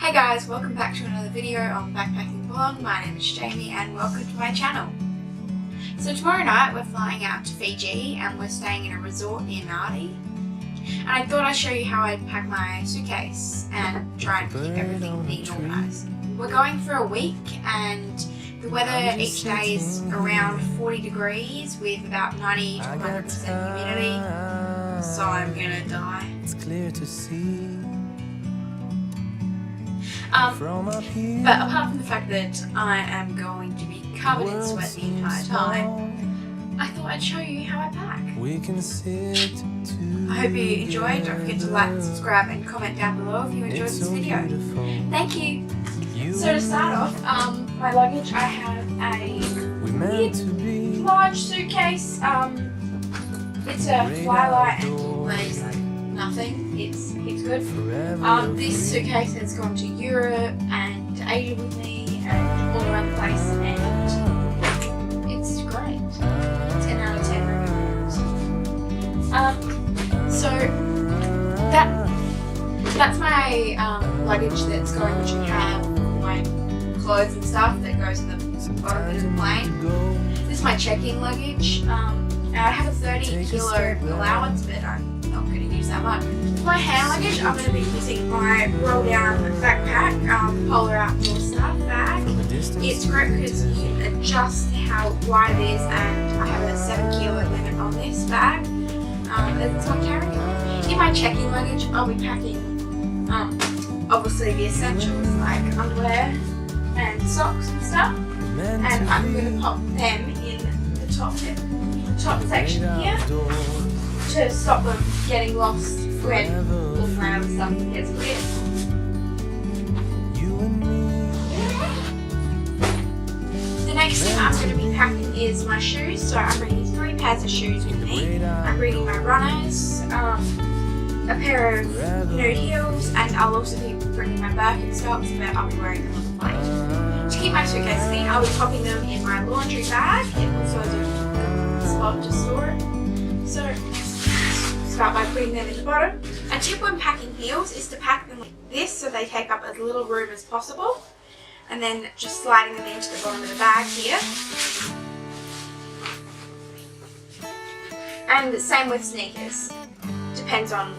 Hey guys, welcome back to another video on Backpacking Vlog. My name is Jaimee and welcome to my channel. So tomorrow night we're flying out to Fiji and we're staying in a resort near Nadi. And I thought I'd show you how I'd pack my suitcase and try and keep everything neat and organised. We're going for a week and the weather each day is around 40 degrees with about 90 to 100% humidity. So I'm gonna die. It's clear to see. But apart from the fact that I am going to be covered in sweat the entire time, I thought I'd show you how I pack. I hope you enjoyed. Don't forget to like, subscribe and comment down below if you enjoyed this video. Thank you. So to start off, my luggage, I have a mid-large suitcase. It's a Flylight and weighs like nothing. It's good. This suitcase has gone to Europe and to Asia with me and all around the place, and it's great. 10 out of 10 reviews. So that's my luggage that's going, which you have my clothes and stuff that goes in the bottom of the plane. This is my check-in luggage. I have a 30 kilo allowance, but I'm not going to use that much. For my hand luggage, I'm going to be using my roll down backpack, polar outdoor stuff bag. It's great because you can adjust how wide it is, and I have a 7 kilo limit on this bag. That's my carry. In my check-in luggage, I'll be packing obviously the essentials like underwear and socks and stuff, and I'm going to pop them in the top section here to stop them getting lost when all my other stuff gets cleared. The next thing I'm going to be packing is my shoes. So I'm bringing 3 pairs of shoes with me. I'm bringing my runners, a pair of heels, and I'll also be bringing my Birkenstocks, but I'll be wearing them on the plane. To keep my suitcase clean, I'll be popping them in my laundry bag. It also has a spot to store it. So start by putting them in the bottom. A tip when packing heels is to pack them like this so they take up as little room as possible, and then just sliding them into the bottom of the bag here. And the same with sneakers. Depends on.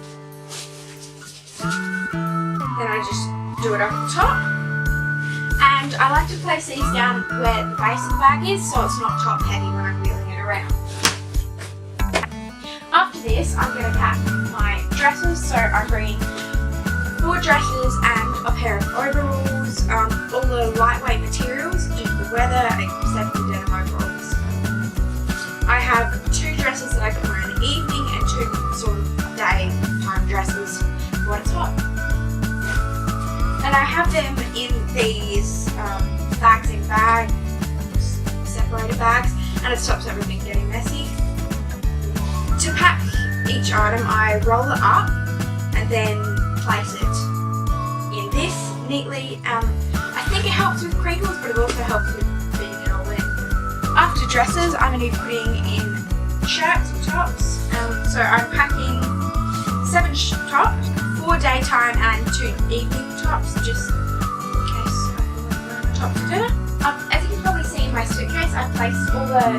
Then I just do it up the top. And I like to place these down where the base of the bag is so it's not top heavy when I'm wheeling it around. After this, I'm going to pack my dresses. So I'm bringing 4 dresses and a pair of overalls, all the lightweight materials due to the weather except for denim overalls. I have 2 dresses that I can wear in the evening and 2 sort of daytime dresses when it's hot. And I have them in these bags in bag, separated bags, and it stops everything getting messy. To pack each item, I roll it up and then place it in this neatly. I think it helps with crinkles, but it also helps with fitting it all in. After dresses, I'm going to be putting in shirts and tops. So I'm packing 7 tops, 4 daytime and 2 evening tops, just in case I feel like wearing tops for dinner. As you can probably see in my suitcase, I placed all the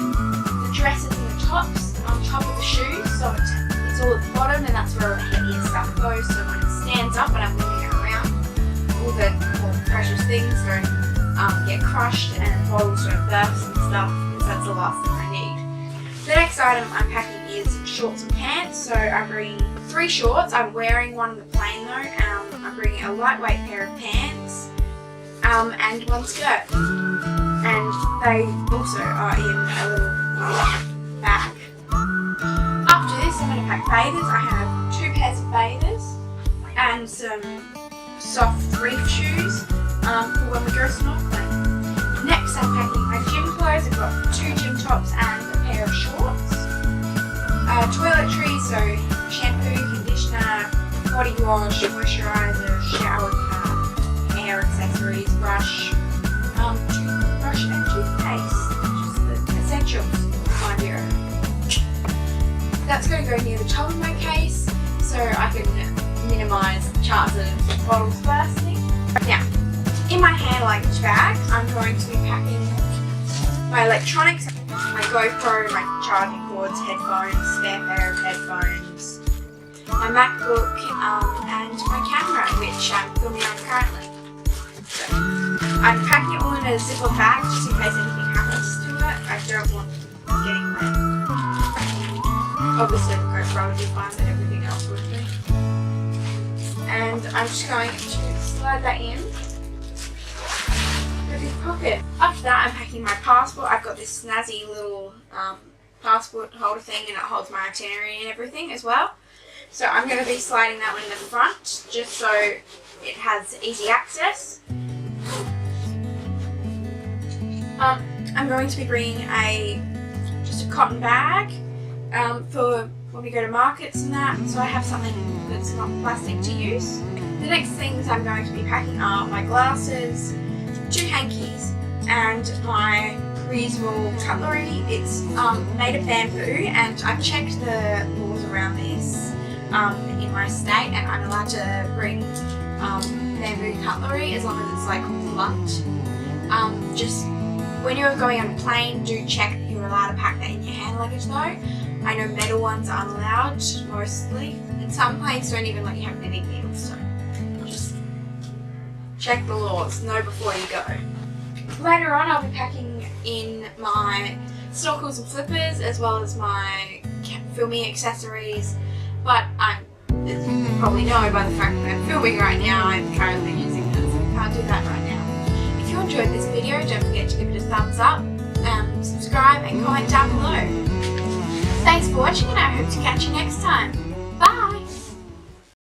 dresses and the tops on top of the shoes, so it's all at the bottom, and that's where all the heavier stuff goes. So when it stands up and I'm moving it around, all the more precious things don't get crushed and bottles don't burst and stuff, because that's the last thing I need. The next item I'm packing is shorts and pants. So I'm bringing 3 shorts. I'm wearing one on the plane though. I'm bringing a lightweight pair of pants and 1 skirt. And they also are in a little bag. After this, I'm going to pack bathers. I have 2 pairs of bathers and some soft reef shoes for when we go snorkeling. Next, I'm packing my gym clothes. I've got 2 gym tops and a pair of shorts. Toiletries, so shampoo, conditioner, body wash, moisturizer, shower cap, hair accessories, brush, toothbrush and toothpaste, just the essentials, my dear. That's going to go near the top of my case so I can minimise the chance of bottles bursting. Now, in my hand luggage bag, I'm going to be packing my electronics, my GoPro, my charging cords, headphones, spare pair of headphones, my MacBook, and my camera, which I'm filming on currently. So, I'm packing it all in a zipper bag just in case anything happens to it. I don't want it getting wet. Obviously the GoPro would be fine, but everything else would be. And I'm just going to slide that in the big pocket. After that, I'm packing my passport. I've got this snazzy little passport holder thing, and it holds my itinerary and everything as well. So I'm going to be sliding that one in the front just so it has easy access. I'm going to be bringing just a cotton bag for when we go to markets and that, so I have something that's not plastic to use. The next things I'm going to be packing are my glasses, 2 hankies, and my reusable cutlery. It's made of bamboo, and I've checked the laws around this in my state, and I'm allowed to bring bamboo cutlery as long as it's like blunt. Just when you're going on a plane, do check that you're allowed to pack that in your hand luggage though. I know metal ones are allowed mostly, and some planes don't even let you have any needles, so just check the laws, know before you go. Later on I'll be packing in my snorkels and flippers as well as my filming accessories, but as you probably know by the fact that I'm filming right now, I'm currently using it, so I can't do that right now. If you enjoyed this video, don't forget to give it a thumbs up, subscribe and comment down below. Thanks for watching, and I hope to catch you next time.